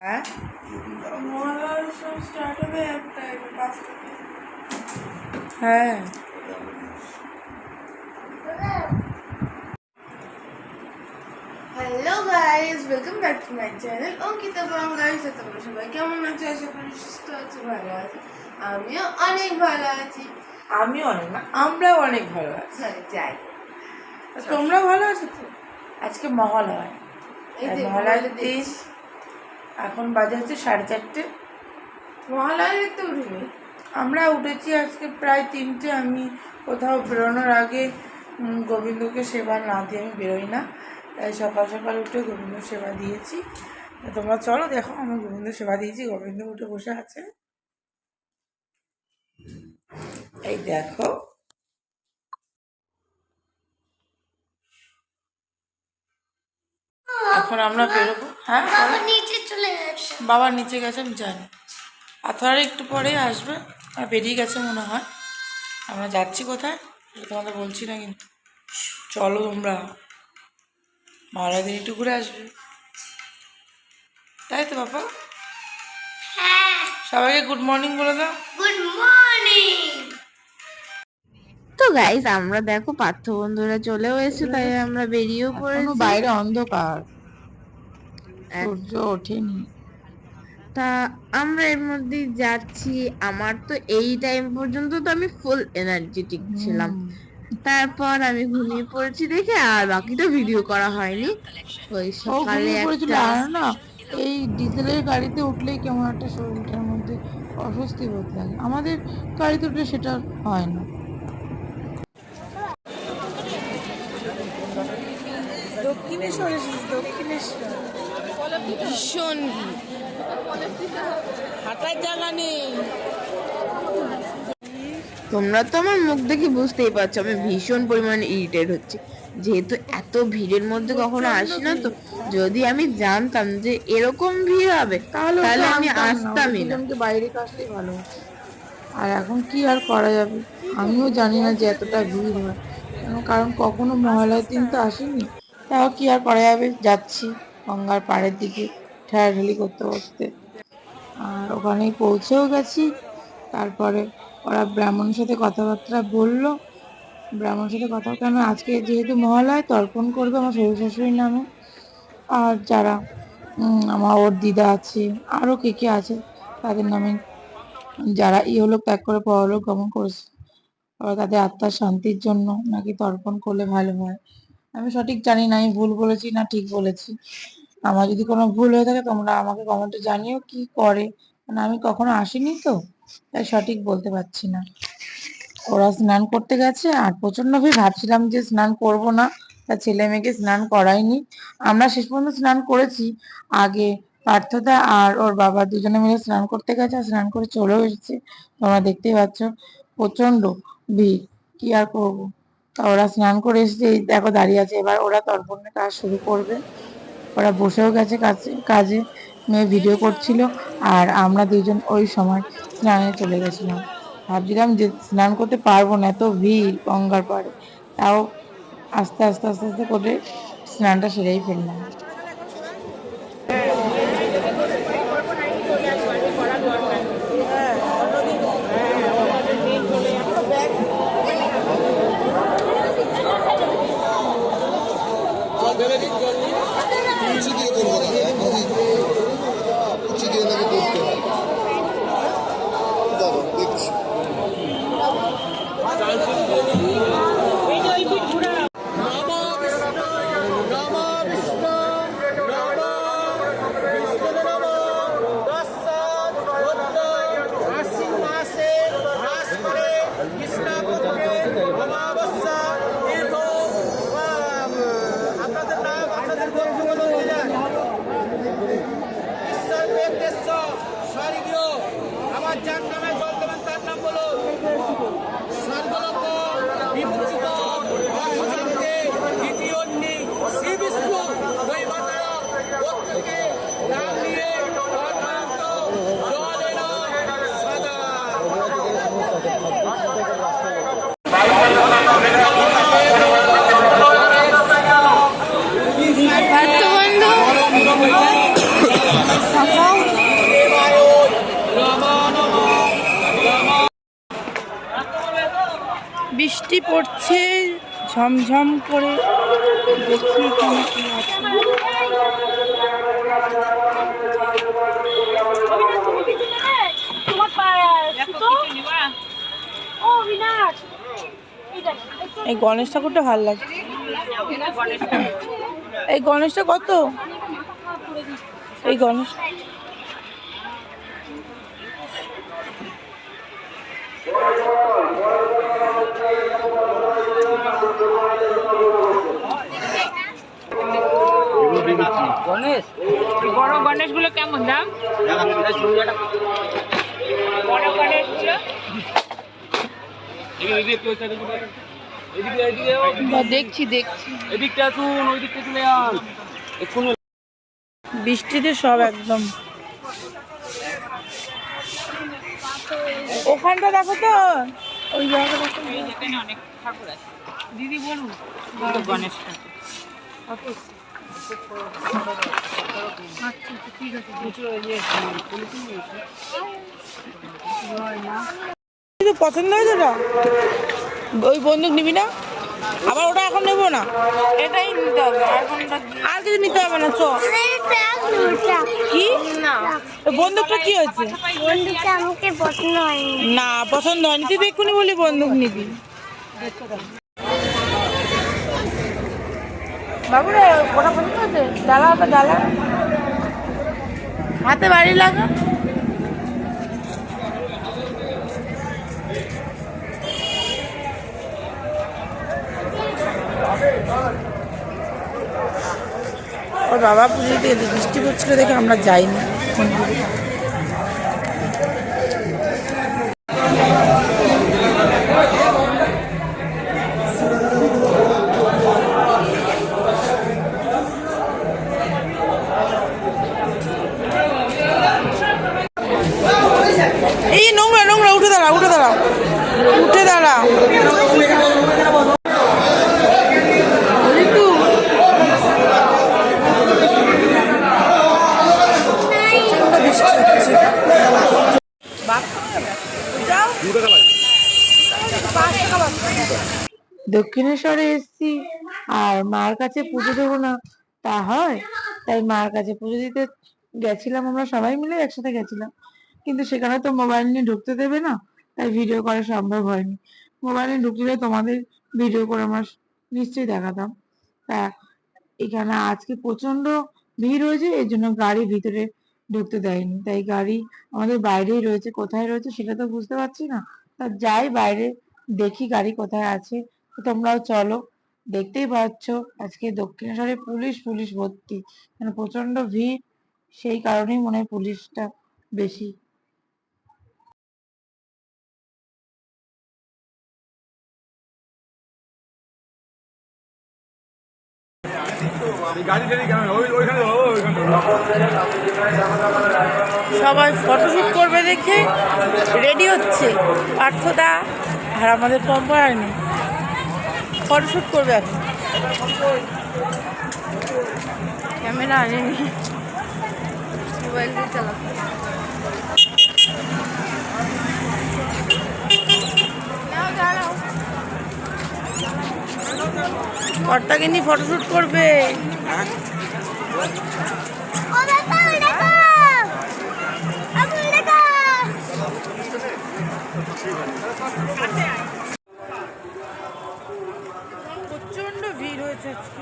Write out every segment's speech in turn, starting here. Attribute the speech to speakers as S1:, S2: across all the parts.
S1: হ্যাঁ হ্যাঁ
S2: hello guys, welcome back to my channel Ankita Bong. Guys, তোমরা সবাই কেমন আছো? আশা করি সুস্থ আছো, ভালো আছো। আমিও অনেক ভালো আছি।
S1: আমিও অনেক না, আমরাও অনেক ভালো আছি।
S2: যাই,
S1: তোমরা ভালো আছো তো? আজকে মহালয়া, মহালয়ার দিন। এখন বাজে হচ্ছে 4:30।
S2: মহালয়ার তো উঠিনি,
S1: আমরা উঠেছি আজকে প্রায় 3টে। আমি কোথাও বেরোনোর আগে গোবিন্দকে সেবা না দিয়ে আমি বেরোই না, তাই সকাল সকাল উঠে গোবিন্দ সেবা দিয়েছি। তোমরা চলো দেখো, আমি গোবিন্দ সেবা দিয়েছি, গোবিন্দ উঠে বসে আছে। এই দেখো, এখন আমরা বেরোবো। হ্যাঁ,
S2: নিচে চলে গেছে।
S1: বাবা নিচে গেছে, আমি জানি। আর একটু পরেই আসবে, আর বেরিয়ে গেছে মনে হয়। আমরা যাচ্ছি কোথায় সেটা তোমাদের বলছি না, কিন্তু চলো তোমরা, মহালয়া দিন একটু ঘুরে আসবে, তাই তো বাবা? সবাইকে গুড মর্নিং বলে দাও।
S2: Good morning. তো গাইস, আমরা দেখো পার্থ বন্ধুরা চলেও এসেছে, তাই আমরা বেরিয়েও পড়েছি।
S1: বাইরে অন্ধকার, সূর্য ওঠেনি।
S2: তা আমরা এর মধ্যেই যাচ্ছি। আমার তো এই টাইম পর্যন্ত তো আমি ফুল এনার্জেটিক ছিলাম, তারপর আমি ঘুমিয়ে পড়েছি দেখে আর বাকি তো ভিডিও করা হয়নি। ওই সকালে একটা
S1: না, এই ডিজেলের গাড়িতে উঠলেই কেমন একটা শরীরটার মধ্যে অস্বস্তি বোধ লাগে। আমাদের গাড়িতে উঠলে সেটা হয় না। দক্ষিণেশ্বর এসেছি, দক্ষিণেশ্বর ভীষণ হাঁটার জায়গা নেই।
S2: তোমরা তো আমার মুখ দেখে বুঝতেই পারছো আমি ভীষণ পরিমাণে ইরিটেট হচ্ছি, যেহেতু এত ভিড়ের মধ্যে কখনো আসি না। তো যদি আমি জানতাম যে এরকম ভিড় হবে তাহলে আমি আসতামই না।
S1: বাইরে আসলেই ভালো। আর এখন কি আর করা যাবে, আমিও জানি না যে এতটা ভিড় হয়, কারণ কখনো মহালয়ার দিন তো আসেনি। তাও কি আর করা যাবে, যাচ্ছি গঙ্গার পাড়ের দিকে ঠেলাঠেলি করতে করতে। আর ওখানেই পৌঁছেও গেছি। তারপরে ওরা ব্রাহ্মণের সাথে কথাবার্তা বললো। ব্রাহ্মণের সাথে কথা কেন, আজকে যেহেতু মহালয় তর্পণ করবে আমার শ্বশুর শাশুড়ির নামে। আর যারা আমার ওর দিদা আছে, আরও কে কে আছে তাদের নামে, যারা ইহলোক ত্যাগ করে পরলোক গমন করেছে, ওরা তাদের আত্মার শান্তির জন্য নাকি তর্পণ করলে ভালো হয়। আমি সঠিক জানি না আমি ভুল বলেছি না ঠিক বলেছি। আমার যদি কোনো ভুল হয়ে থাকে তোমরা আমাকে কমেন্টে জানিও কি করে, মানে আমি কখনো আসিনি তো, তাই সঠিক বলতে পারছি না। ওরা স্নান করতে গেছে আর প্রচন্ড ভিড়, ভাবছিলাম যে স্নান করব না, তার ছেলে মেয়েকে স্নান করাইনি। আমরা শেষ পর্যন্ত স্নান করেছি। আগে পার্থদা আর ওর বাবা দুজনে মিলে স্নান করতে গেছে, আর স্নান করে চলেও এসেছে। তোমরা দেখতেই পাচ্ছ প্রচন্ড ভিড়, কি আর করবো। তা ওরা স্নান করে এসেছে, এই দেখো দাঁড়িয়ে আছে। এবার ওরা তর্পণের কাজ শুরু করবে। ওরা বসেও গেছে কাজে, মেয়ে ভিডিও করছিল, আর আমরা দুজন ওই সময় স্নানে চলে গেছিলাম। ভাবছিলাম যে স্নান করতে পারবো না, এত ভিড় গঙ্গার পাড়ে, তাও আস্তে আস্তে আস্তে আস্তে করে স্নানটা সেরেই ফেললাম।
S3: আমার যার নামে জল দেবেন তার নাম বলো। সর্বলোক বিভূষিত অসংখ্যে দ্বিতীয় শ্রী বিষ্ণু দৈবতারা প্রত্যেকে নাম নিয়ে অনন্ত জলেন সদা।
S2: বন্ধু
S1: বৃষ্টি পড়ছে ঝমঝম করে। দেখি এখানে কি আছে। এই গণেশ ঠাকুরটা ভালো লাগছে। এই গণেশটা কত? এই গণেশ
S4: গণেশ বড় গণেশগুলো কেমন দাম? বড় গণেশগুলো
S1: দেখছি দেখছি।
S3: এদিকটা আসুন, ওই দিকটা চলে যান। এক্ষুনি
S1: বৃষ্টিতে সব একদম। ওখানটা দেখো তো, ওই জায়গাটা দেখো।
S4: এখানে অনেক ঠাকুর আছে। দিদি বলুন বড় গণেশ ঠাকুর
S1: পছন্দ হয়েছে ওটা? ওই বন্দুক নিবি না? আবার ওটা এখন নেবো না,
S2: এটাই নিতে হবে এখন।
S1: আর কিছু নিতে হবে না। চো কি বন্দুকটা কি হয়েছে?
S5: বন্দুকটা আমাকে পছন্দ হয়নি।
S1: না পছন্দ হয়নি, তুই তো এক্ষুনি বলি বন্দুক নিবি। বাবুরে ওটা পছন্দ হয়েছে? ডালা তো ডালা হাতে বাড়ি লাগা। ওর বাবা পুজো দিয়ে বৃষ্টি পড়ছিল দেখে আমরা যাইনি। এই নোংরা নোংরা, উঠে দাঁড়া উঠে দাঁড়া উঠে দাঁড়া। দক্ষিণেশ্বরে এসছি আর মার কাছে পুজো দেবো না তা হয়? তাই মার কাছে পুজো দিতে গেছিলাম, আমরা সবাই মিলে একসাথে গেছিলাম, কিন্তু সেখানে তো মোবাইল নিয়ে ঢুকতে দেবে না, তাই ভিডিও করা সম্ভব হয়নি। মোবাইল নিয়ে ঢুকলে তোমাদের ভিডিও করে আমার নিশ্চয়ই দেখাতাম। তা এখানে আজকে প্রচন্ড ভিড় হয়েছে, এই জন্য গাড়ি ভিতরে ঢুকতে দেয়নি, তাই গাড়ি আমাদের বাইরেই রয়েছে। কোথায় রয়েছে সেটা তো বুঝতে পারছি না, তা যাই বাইরে দেখি গাড়ি কোথায় আছে। তো তোমরাও চলো, দেখতেই পাচ্ছ আজকে দক্ষিণেশ্বরে পুলিশ পুলিশ ভর্তি, মানে প্রচন্ড ভিড়, সেই কারণেই মনে হয় পুলিশটা বেশি। সবাই ফটোশুট করবে দেখে রেডি হচ্ছে। পার্থদা আর আমাদের পম্পারানি ফটোশুট করবে এখন।
S2: ক্যামেরা আনেনি, মোবাইল দিয়ে চালাচ্ছে।
S1: কর্তাকে নিয়ে ফটোশুট করবে।
S5: ও দেখো দেখো আপু দেখো।
S1: প্রচন্ড ভিড় হয়েছে আজকে।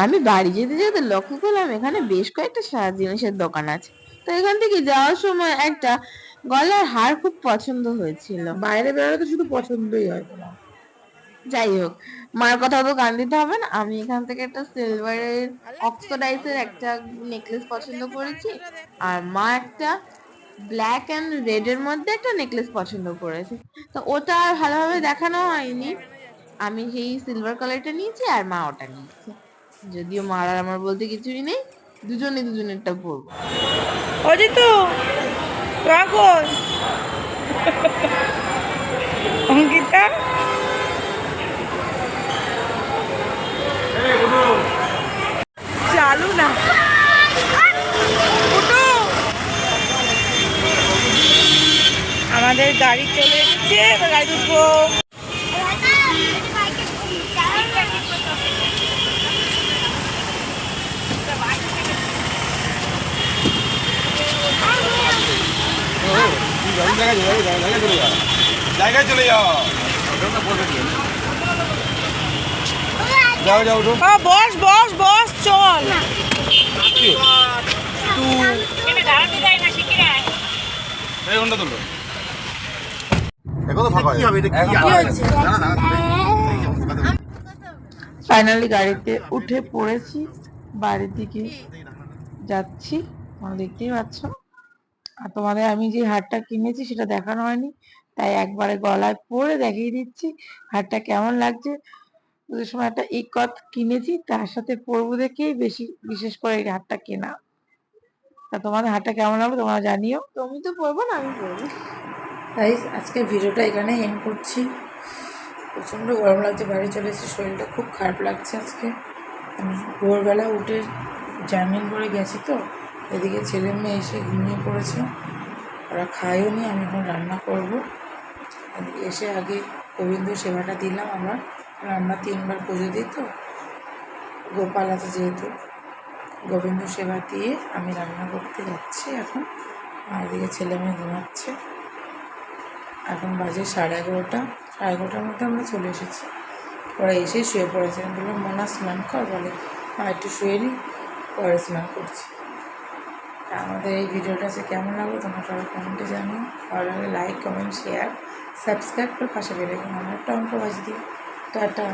S2: আমি বাড়ি যেতে যেতে লক্ষ্য করলাম এখানে বেশ কয়েকটা সাজ জিনিসের দোকান আছে। তো এখান থেকে যাওয়ার সময় একটা গলার হার খুব পছন্দ হয়েছিল।
S1: বাইরে বেরোলে তো শুধু পছন্দই হয় তোমার।
S2: যাই হোক, মার কথা তো কান দিতে হবে না। আমি এখান থেকে একটা সিলভারের অক্সিডাইজের একটা নেকলেস পছন্দ করেছি, আর মা একটা ব্ল্যাক এন্ড রেড এর মধ্যে একটা নেকলেস পছন্দ করেছে। তো ওটা আর ভালোভাবে দেখানো হয়নি, আমি সেই সিলভার কালারটা নিয়েছি আর মা ওটা নিয়েছে। যদিও মার আর আমার বলতে কিছুই নেই, দুজনে দুজনেরটা পরবো।
S4: অজিতু কখন অঙ্কিতা চালু না উঠো। আমাদের গাড়ি চলে এসেছে, এবার গাড়ি উঠবো।
S6: জায়গায় চলে যাও, যাও যাও উঠো।
S4: বস বস বস চল।
S6: এই ঘন্টা তুলো, এখন তো ফাঁকা হবে।
S1: ফাইনালি গাড়িতে উঠে পড়েছি, বাড়ির দিকে যাচ্ছি, তোমরা দেখতেই পাচ্ছ। আর তোমাদের আমি যে হারটা কিনেছি সেটা দেখানো হয়নি, তাই একবারে গলায় পরে দেখিয়ে দিচ্ছি হারটা কেমন লাগছে। ওদের সময় একটা ইকত কিনেছি, তার সাথে পরবো দেখেই বেশি বিশেষ করে এই হারটা কেনা। তা তোমাদের হারটা কেমন লাগবে তোমরা জানিও।
S2: তুমি তো পরবো না, আমি পরবো।
S1: তাই আজকে ভিডিওটা এখানে এন্ড করছি। প্রচণ্ড গরম লাগছে, বাড়ি চলে এসেছি, শরীরটা খুব খারাপ লাগছে আজকে। আমি ভোরবেলা উঠে জার্নি করে গেছি, তো এদিকে ছেলে মেয়ে এসে ঘুমিয়ে পড়েছে, ওরা খায়ও নি। আমি এখন রান্না করব। এসে আগে গোবিন্দ সেবাটা দিলাম, আমার আমরা 3 বার পুজো দিই, তো গোপাল আছে যেহেতু, গোবিন্দ সেবা দিয়ে আমি রান্না করতে যাচ্ছি এখন। আর এদিকে ছেলে মেয়ে ঘুমাচ্ছে। এখন বাজে 11:30, 11:30টার মধ্যে আমরা চলে এসেছি। ওরা এসে শুয়ে পড়েছে। আমি বললাম মোনা স্নান কর, বলে একটু শুয়ে নিই, পরে স্নান করছি। আমাদের এই ভিডিওটা আছে কেমন লাগলো তোমরা সবাই কমেন্টে জানিও। ভালো লাগলে লাইক, কমেন্ট, শেয়ার, সাবস্ক্রাইব করে পাশে বেল আইকন আমরা একটা অঙ্ক বাজ দিই। টাটা।